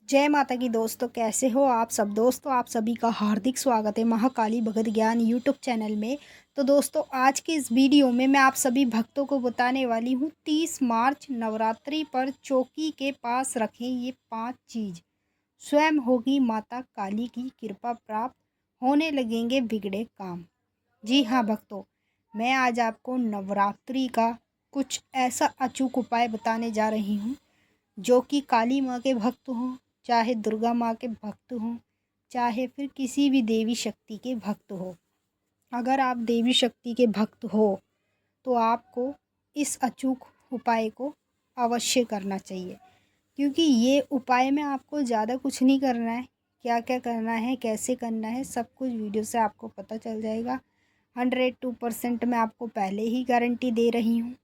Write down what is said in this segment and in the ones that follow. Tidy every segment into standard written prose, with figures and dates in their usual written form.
जय माता की दोस्तों, कैसे हो आप सब। दोस्तों आप सभी का हार्दिक स्वागत है महाकाली भगत ज्ञान यूट्यूब चैनल में। तो दोस्तों आज के इस वीडियो में मैं आप सभी भक्तों को बताने वाली हूँ 30 मार्च नवरात्रि पर चौकी के पास रखें ये 5 चीज़। स्वयं होगी माता काली की कृपा प्राप्त, होने लगेंगे बिगड़े काम। जी हाँ भक्तों, मैं आज आपको नवरात्रि का कुछ ऐसा अचूक उपाय बताने जा रही हूँ जो कि काली माँ के भक्त हों, चाहे दुर्गा माँ के भक्त हों, चाहे फिर किसी भी देवी शक्ति के भक्त हो। अगर आप देवी शक्ति के भक्त हो तो आपको इस अचूक उपाय को अवश्य करना चाहिए, क्योंकि ये उपाय में आपको ज़्यादा कुछ नहीं करना है। क्या क्या करना है, कैसे करना है, सब कुछ वीडियो से आपको पता चल जाएगा। 102% मैं आपको पहले ही गारंटी दे रही हूँ।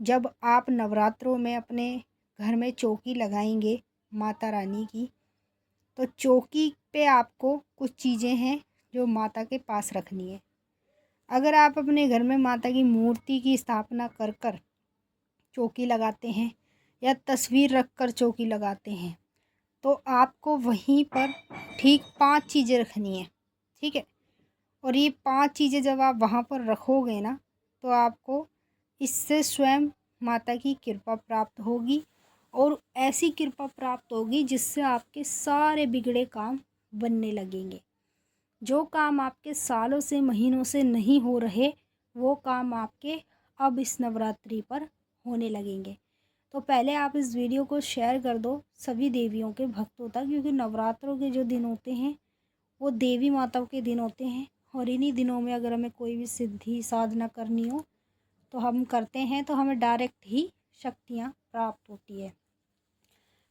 जब आप नवरात्रों में अपने घर में चौकी लगाएंगे माता रानी की, तो चौकी पे आपको कुछ चीज़ें हैं जो माता के पास रखनी है। अगर आप अपने घर में माता की मूर्ति की स्थापना कर कर चौकी लगाते हैं या तस्वीर रख कर चौकी लगाते हैं, तो आपको वहीं पर ठीक 5 चीज़ें रखनी है। ठीक है। और ये 5 चीज़ें जब आप वहाँ पर रखोगे ना, तो आपको इससे स्वयं माता की कृपा प्राप्त होगी, और ऐसी कृपा प्राप्त होगी जिससे आपके सारे बिगड़े काम बनने लगेंगे। जो काम आपके सालों से महीनों से नहीं हो रहे, वो काम आपके अब इस नवरात्रि पर होने लगेंगे। तो पहले आप इस वीडियो को शेयर कर दो सभी देवियों के भक्तों तक, क्योंकि नवरात्रों के जो दिन होते हैं वो देवी माताओं के दिन होते हैं। और इन्हीं दिनों में अगर हमें कोई भी सिद्धि साधना करनी हो तो हम करते हैं, तो हमें डायरेक्ट ही शक्तियाँ प्राप्त होती है।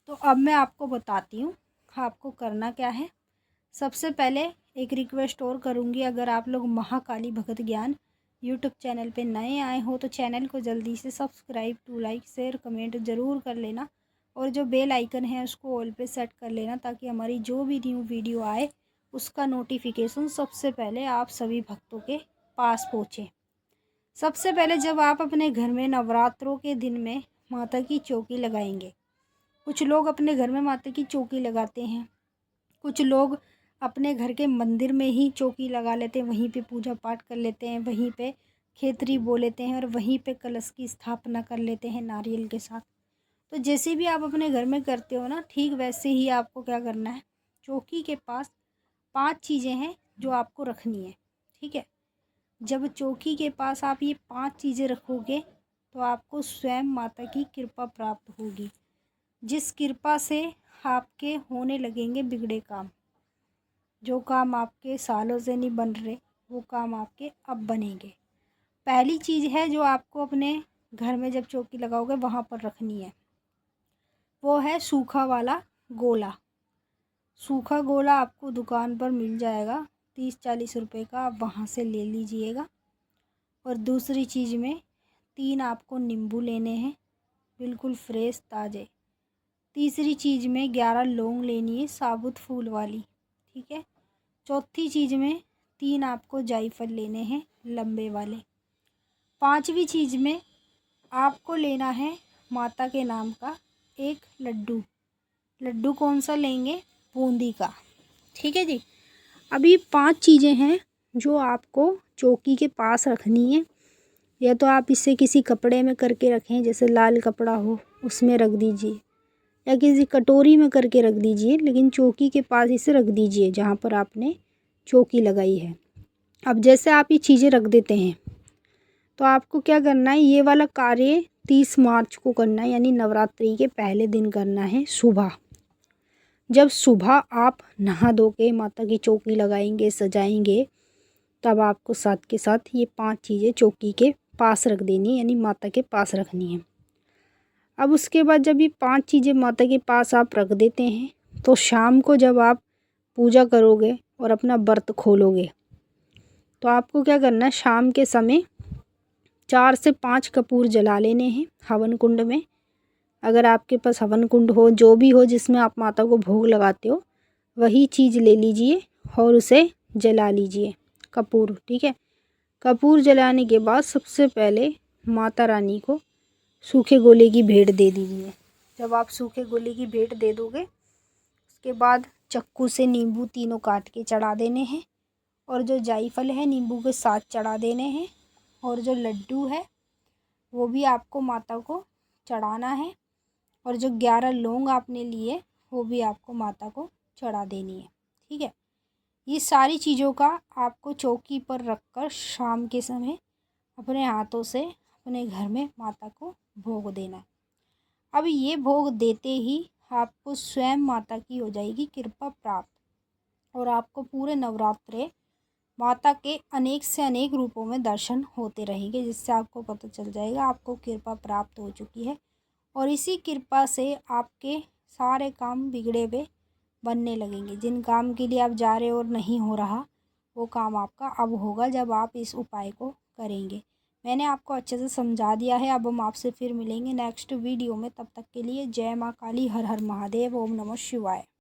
तो अब मैं आपको बताती हूँ आपको करना क्या है। सबसे पहले एक रिक्वेस्ट और करूँगी, अगर आप लोग महाकाली भगत ज्ञान यूट्यूब चैनल पे नए आए हो तो चैनल को जल्दी से subscribe to like share comment ज़रूर कर लेना, और जो बेल आइकन है उसको ऑल पे सेट कर लेना, ताकि हमारी जो भी न्यू वीडियो आए उसका नोटिफिकेशन सबसे पहले आप सभी भक्तों के पास पहुँचे। सबसे पहले जब आप अपने घर में नवरात्रों के दिन में माता की चौकी लगाएंगे, कुछ लोग अपने घर में माता की चौकी लगाते हैं, कुछ लोग अपने घर के मंदिर में ही चौकी लगा लेते हैं, वहीं पे पूजा पाठ कर लेते हैं, वहीं पे खेतरी बो लेते हैं और वहीं पे कलश की स्थापना कर लेते हैं नारियल के साथ। तो जैसे भी आप अपने घर में करते हो ना, ठीक वैसे ही आपको क्या करना है, चौकी के पास 5 चीज़ें हैं जो आपको रखनी है। ठीक है। जब चौकी के पास आप ये 5 चीज़ें रखोगे तो आपको स्वयं माता की कृपा प्राप्त होगी, जिस कृपा से आपके होने लगेंगे बिगड़े काम। जो काम आपके सालों से नहीं बन रहे, वो काम आपके अब बनेंगे। पहली चीज़ है जो आपको अपने घर में जब चौकी लगाओगे वहाँ पर रखनी है, वो है सूखा वाला गोला। सूखा गोला आपको दुकान पर मिल जाएगा 30-40 रुपए का, आप वहाँ से ले लीजिएगा। और दूसरी चीज़ में 3 आपको नींबू लेने हैं, बिल्कुल फ्रेश ताज़े। तीसरी चीज़ में 11 लौंग लेनी है साबुत फूल वाली। ठीक है। चौथी चीज़ में 3 आपको जायफल लेने हैं लंबे वाले। पांचवी चीज़ में आपको लेना है माता के नाम का एक लड्डू। लड्डू कौन सा लेंगे, बूंदी का। ठीक है जी। अभी 5 चीज़ें हैं जो आपको चौकी के पास रखनी है। या तो आप इसे किसी कपड़े में करके रखें, जैसे लाल कपड़ा हो उसमें रख दीजिए, या किसी कटोरी में करके रख दीजिए, लेकिन चौकी के पास इसे रख दीजिए जहाँ पर आपने चौकी लगाई है। अब जैसे आप ये चीज़ें रख देते हैं, तो आपको क्या करना है, ये वाला कार्य 30 मार्च को करना है, यानी नवरात्रि के पहले दिन करना है सुबह। जब सुबह आप नहा धो के माता की चौकी लगाएंगे, सजाएंगे, तब आपको साथ के साथ ये 5 चीज़ें चौकी के पास रख देनी, यानी माता के पास रखनी है। अब उसके बाद जब ये 5 चीज़ें माता के पास आप रख देते हैं, तो शाम को जब आप पूजा करोगे और अपना व्रत खोलोगे, तो आपको क्या करना है, शाम के समय 4 से 5 कपूर जला लेने हैं हवन कुंड में। अगर आपके पास हवन कुंड हो, जो भी हो जिसमें आप माता को भोग लगाते हो, वही चीज़ ले लीजिए और उसे जला लीजिए, कपूर। ठीक है। कपूर जलाने के बाद सबसे पहले माता रानी को सूखे गोले की भेंट दे दीजिए। जब आप सूखे गोले की भेंट दे दोगे उसके बाद चक्कू से नींबू तीनों काट के चढ़ा देने हैं और जो जायफल है नींबू के साथ चढ़ा देने हैं और जो लड्डू है वो भी आपको माता को चढ़ाना है और जो 11 लौंग आपने लिए वो भी आपको माता को चढ़ा देनी है। ठीक है, ये सारी चीज़ों का आपको चौकी पर रखकर शाम के समय अपने हाथों से अपने घर में माता को भोग देना है। अब ये भोग देते ही आपको स्वयं माता की हो जाएगी कृपा प्राप्त और आपको पूरे नवरात्रे माता के अनेक से अनेक रूपों में दर्शन होते रहेंगे, जिससे आपको पता चल जाएगा आपको कृपा प्राप्त हो चुकी है और इसी कृपा से आपके सारे काम बिगड़े हुए बनने लगेंगे। जिन काम के लिए आप जा रहे हो और नहीं हो रहा, वो काम आपका अब होगा जब आप इस उपाय को करेंगे। मैंने आपको अच्छे से समझा दिया है। अब हम आपसे फिर मिलेंगे नेक्स्ट वीडियो में। तब तक के लिए जय माँ काली, हर हर महादेव, ओम नमः शिवाय।